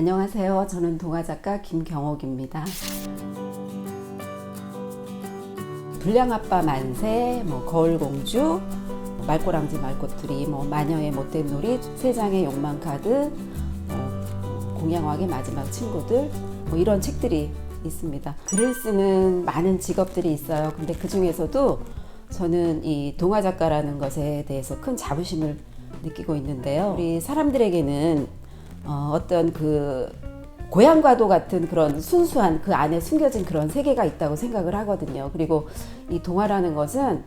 안녕하세요. 저는 동화작가 김경옥입니다. 불량아빠 만세, 거울공주, 말꼬랑지 말꼬투리, 마녀의 못된 놀이, 세장의 욕망카드, 공양왕의 마지막 친구들, 이런 책들이 있습니다. 글을 쓰는 많은 직업들이 있어요. 근데 그 중에서도 저는 이 동화작가라는 것에 대해서 큰 자부심을 느끼고 있는데요. 우리 사람들에게는 어떤 그 고향과도 같은 그런 순수한 그 안에 숨겨진 그런 세계가 있다고 생각을 하거든요. 그리고 이 동화라는 것은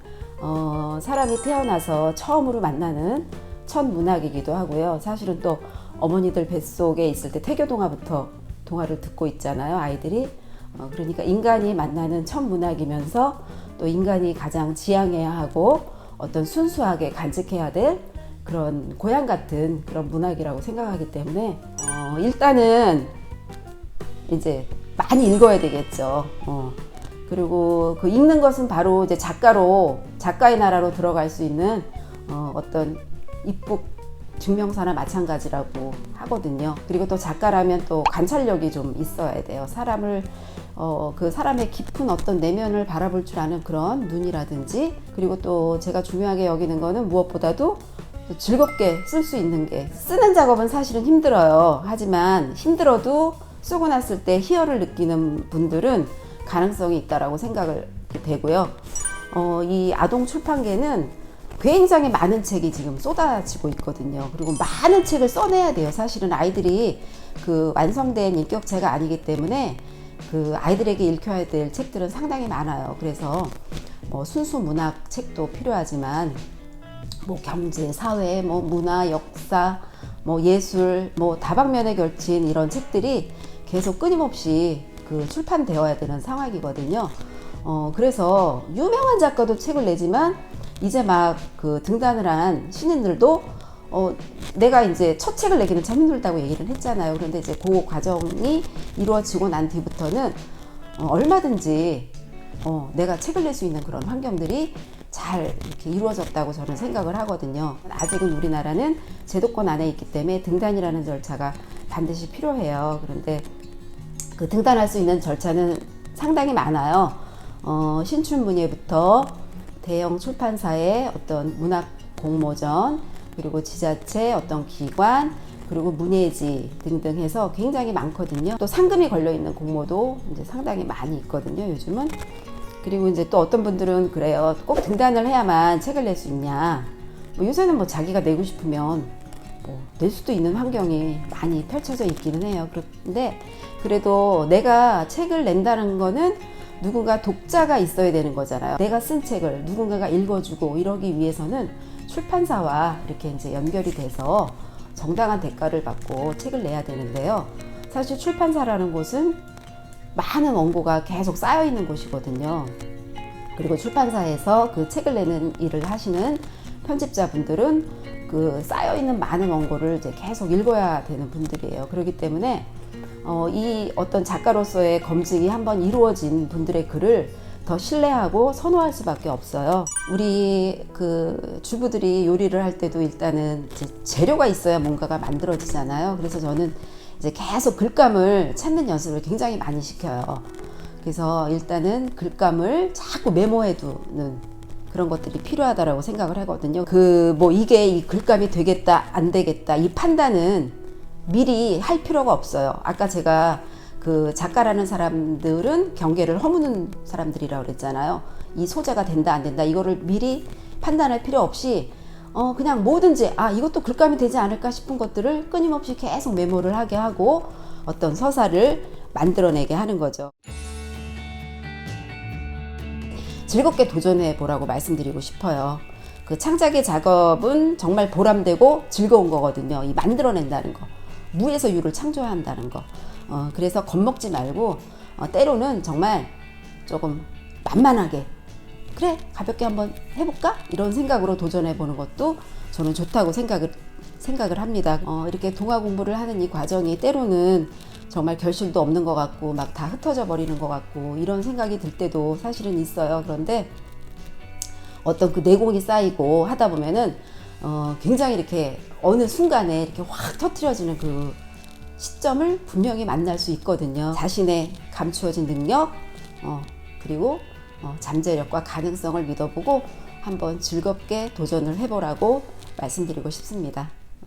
사람이 태어나서 처음으로 만나는 첫 문학이기도 하고요. 사실은 또 어머니들 뱃속에 있을 때 태교동화부터 동화를 듣고 있잖아요, 아이들이. 그러니까 인간이 만나는 첫 문학이면서 또 인간이 가장 지향해야 하고 어떤 순수하게 간직해야 될 그런 고향 같은 그런 문학이라고 생각하기 때문에 일단은 이제 많이 읽어야 되겠죠. 그리고 그 읽는 것은 바로 이제 작가의 나라로 들어갈 수 있는 어떤 입북 증명사나 마찬가지라고 하거든요. 그리고 또 작가라면 또 관찰력이 좀 있어야 돼요. 그 사람의 깊은 어떤 내면을 바라볼 줄 아는 그런 눈이라든지, 그리고 또 제가 중요하게 여기는 거는 무엇보다도 즐겁게 쓸 수 있는 게, 쓰는 작업은 사실은 힘들어요. 하지만 힘들어도 쓰고 났을 때 희열을 느끼는 분들은 가능성이 있다라고 생각을 되고요. 이 아동 출판계는 굉장히 많은 책이 지금 쏟아지고 있거든요. 그리고 많은 책을 써내야 돼요. 사실은 아이들이 그 완성된 인격체가 아니기 때문에 그 아이들에게 읽혀야 될 책들은 상당히 많아요. 그래서 순수 문학 책도 필요하지만 경제, 사회, 문화, 역사, 예술, 다방면에 걸친 이런 책들이 계속 끊임없이 그 출판되어야 되는 상황이거든요. 그래서 유명한 작가도 책을 내지만 이제 막 그 등단을 한 신인들도 내가 이제 첫 책을 내기는 참 힘들다고 얘기를 했잖아요. 그런데 이제 그 과정이 이루어지고 난 뒤부터는 얼마든지 내가 책을 낼 수 있는 그런 환경들이 잘 이렇게 이루어졌다고 저는 생각을 하거든요. 아직은 우리나라는 제도권 안에 있기 때문에 등단이라는 절차가 반드시 필요해요. 그런데 그 등단할 수 있는 절차는 상당히 많아요. 신춘문예부터 대형 출판사의 어떤 문학 공모전, 그리고 지자체 어떤 기관, 그리고 문예지 등등 해서 굉장히 많거든요. 또 상금이 걸려 있는 공모도 이제 상당히 많이 있거든요, 요즘은. 그리고 이제 또 어떤 분들은 그래요. 꼭 등단을 해야만 책을 낼 수 있냐. 요새는 자기가 내고 싶으면 낼 수도 있는 환경이 많이 펼쳐져 있기는 해요. 그런데 그래도 내가 책을 낸다는 거는 누군가 독자가 있어야 되는 거잖아요. 내가 쓴 책을 누군가가 읽어주고 이러기 위해서는 출판사와 이렇게 이제 연결이 돼서 정당한 대가를 받고 책을 내야 되는데요. 사실 출판사라는 곳은 많은 원고가 계속 쌓여 있는 곳이거든요. 그리고 출판사에서 그 책을 내는 일을 하시는 편집자분들은 그 쌓여 있는 많은 원고를 이제 계속 읽어야 되는 분들이에요. 그렇기 때문에 이 어떤 작가로서의 검증이 한번 이루어진 분들의 글을 더 신뢰하고 선호할 수밖에 없어요. 우리 그 주부들이 요리를 할 때도 일단은 이제 재료가 있어야 뭔가가 만들어지잖아요. 그래서 저는 이제 계속 글감을 찾는 연습을 굉장히 많이 시켜요. 그래서 일단은 글감을 자꾸 메모해 두는 그런 것들이 필요하다라고 생각을 하거든요. 이게 이 글감이 되겠다, 안 되겠다, 이 판단은 미리 할 필요가 없어요. 아까 제가 그 작가라는 사람들은 경계를 허무는 사람들이라고 그랬잖아요. 이 소재가 된다, 안 된다, 이거를 미리 판단할 필요 없이 그냥 뭐든지 이것도 글감이 되지 않을까 싶은 것들을 끊임없이 계속 메모를 하게 하고 어떤 서사를 만들어내게 하는 거죠. 즐겁게 도전해 보라고 말씀드리고 싶어요. 그 창작의 작업은 정말 보람되고 즐거운 거거든요. 이 만들어낸다는 거, 무에서 유를 창조한다는 거. 그래서 겁먹지 말고 때로는 정말 조금 만만하게, 그래 가볍게 한번 해볼까? 이런 생각으로 도전해 보는 것도 저는 좋다고 생각을 합니다. 이렇게 동화 공부를 하는 이 과정이 때로는 정말 결실도 없는 것 같고 막 다 흩어져 버리는 것 같고 이런 생각이 들 때도 사실은 있어요. 그런데 어떤 그 내공이 쌓이고 하다 보면은 굉장히 이렇게 어느 순간에 이렇게 확 터트려지는 그 시점을 분명히 만날 수 있거든요. 자신의 감추어진 능력, 그리고 잠재력과 가능성을 믿어보고 한번 즐겁게 도전을 해보라고 말씀드리고 싶습니다.